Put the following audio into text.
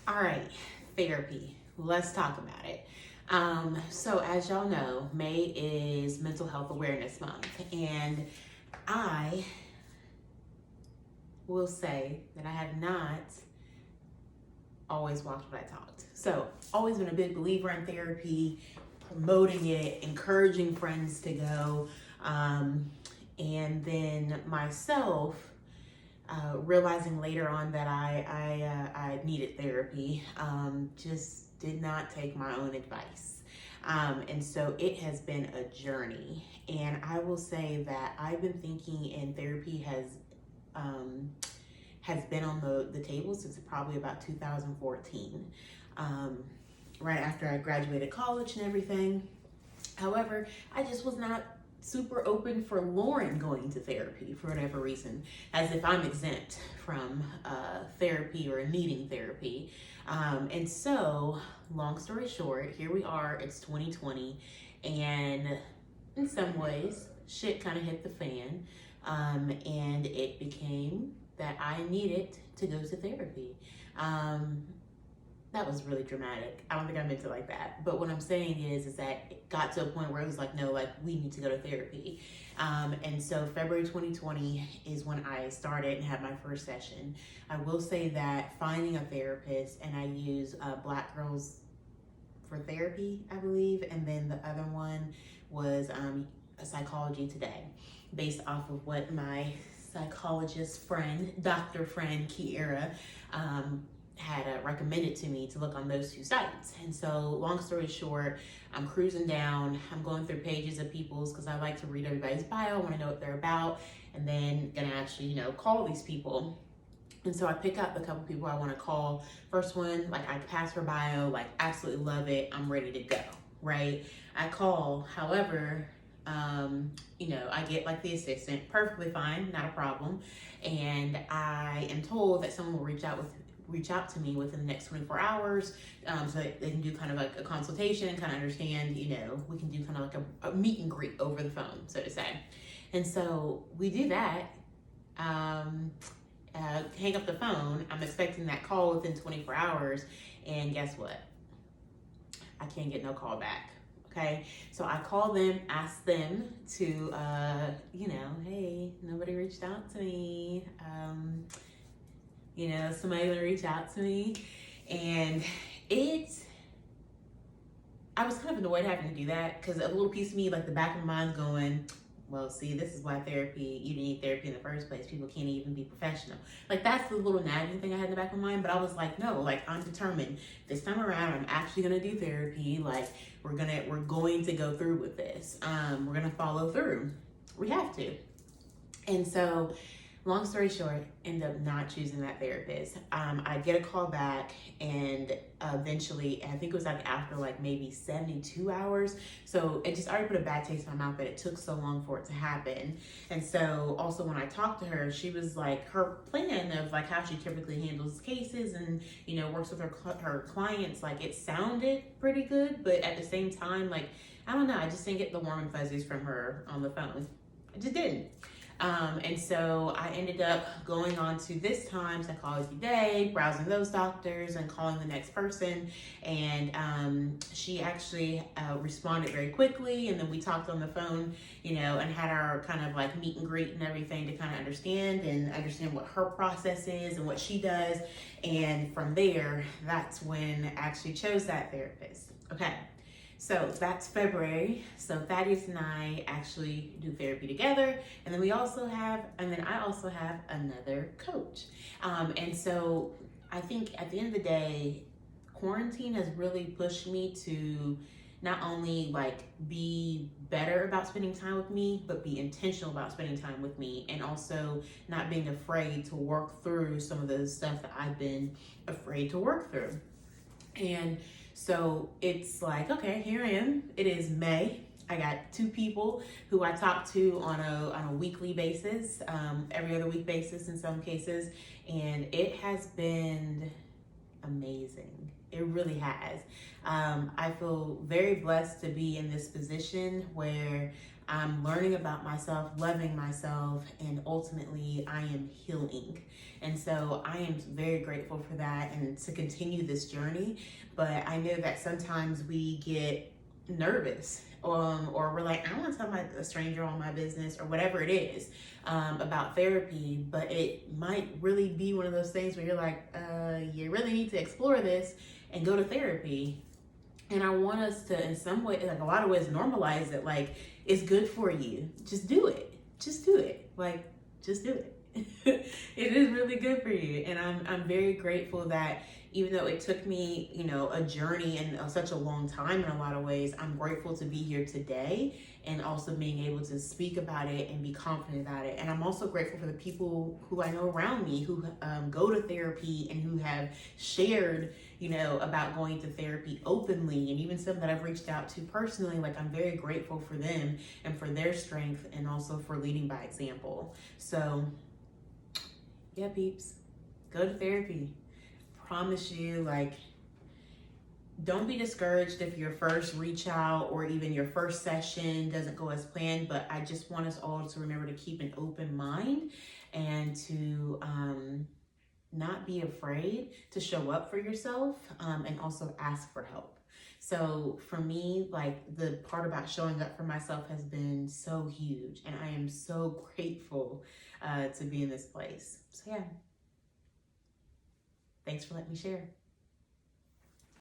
All right, therapy. Let's talk about it. So as y'all know, May is Mental Health Awareness Month, and I will say that I have not always walked what I talked. So always been a big believer in therapy, promoting it, encouraging friends to go, and then myself realizing later on that I needed therapy, just did not take my own advice. And so it has been a journey. And I will say that I've been thinking, and therapy has been on the table since probably about 2014, right after I graduated college and everything. However, I just was not super open for Lauren going to therapy for whatever reason, as if I'm exempt from therapy or needing therapy. And so, long story short, here we are, it's 2020, and in some ways, shit kind of hit the fan, and it became that I needed to go to therapy. That was really dramatic. I don't think I meant it like that. But what I'm saying is that it got to a point where it was like, no, like we need to go to therapy. And so February 2020 is when I started and had my first session. I will say that finding a therapist, and I use Black Girls for Therapy, I believe. And then the other one was a Psychology Today, based off of what my psychologist friend, Dr. friend Kiera, had recommended to me to look on those two sites. And so long story short, I'm cruising down, I'm going through pages of people's, because I like to read everybody's bio, I want to know what they're about, and then gonna actually, call these people. And so I pick up a couple people I want to call. First one, like I pass her bio, like absolutely love it, I'm ready to go, right? I call, however, I get like the assistant, perfectly fine, not a problem. And I am told that someone will reach out to me within the next 24 hours, so that they can do kind of like a consultation and kind of understand, we can do kind of like a meet and greet over the phone, so to say. And so we do that, hang up the phone. I'm expecting that call within 24 hours, and guess what? I can't get no call back. Okay, so I call them, ask them to, hey, nobody reached out to me. Somebody gonna reach out to me. And I was kind of annoyed having to do that, because a little piece of me, like the back of my mind's going, well, see, this is why you didn't need therapy in the first place. People can't even be professional. Like, that's the little nagging thing I had in the back of my mind. But I was like, no, like, I'm determined. This time around, I'm actually gonna do therapy. Like, we're going to go through with this. We're gonna follow through. We have to. And so, long story short, end up not choosing that therapist. I get a call back, and eventually, I think it was like after like maybe 72 hours. So it just already put a bad taste in my mouth that it took so long for it to happen. And so also when I talked to her, she was like, her plan of like how she typically handles cases and, works with her clients, like it sounded pretty good, but at the same time, like, I don't know, I just didn't get the warm and fuzzies from her on the phone. I just didn't. And so I ended up going on to this time Psychology Today, browsing those doctors and calling the next person. And she actually responded very quickly. And then we talked on the phone, and had our kind of like meet and greet and everything to kind of understand what her process is and what she does. And from there, that's when I actually chose that therapist. Okay. So that's February. So Thaddeus and I actually do therapy together. And then I also have another coach. And so I think at the end of the day, quarantine has really pushed me to not only like be better about spending time with me, but be intentional about spending time with me, and also not being afraid to work through some of the stuff that I've been afraid to work through. And so it's like, okay, here I am. It is May. I got two people who I talk to on a weekly basis, every other week basis in some cases, and it has been amazing. It really has. I feel very blessed to be in this position where I'm learning about myself, loving myself, and ultimately I am healing. And so I am very grateful for that and to continue this journey. But I know that sometimes we get nervous, or we're like, I don't want to tell a stranger all my business or whatever it is about therapy, but it might really be one of those things where you're like, you really need to explore this and go to therapy. And I want us to, in some way, like a lot of ways, normalize it. Like, it's good for you. Just do it. Just do it. Like, just do it. It is really good for you. And I'm very grateful that even though it took me, a journey and such a long time in a lot of ways, I'm grateful to be here today and also being able to speak about it and be confident about it. And I'm also grateful for the people who I know around me who go to therapy and who have shared, about going to therapy openly, and even some that I've reached out to personally. Like, I'm very grateful for them and for their strength and also for leading by example. So yeah, peeps, go to therapy. Promise you, like, don't be discouraged if your first reach out or even your first session doesn't go as planned, but I just want us all to remember to keep an open mind and to not be afraid to show up for yourself, and also ask for help. So for me, like, the part about showing up for myself has been so huge, and I am so grateful to be in this place. So yeah, thanks for letting me share.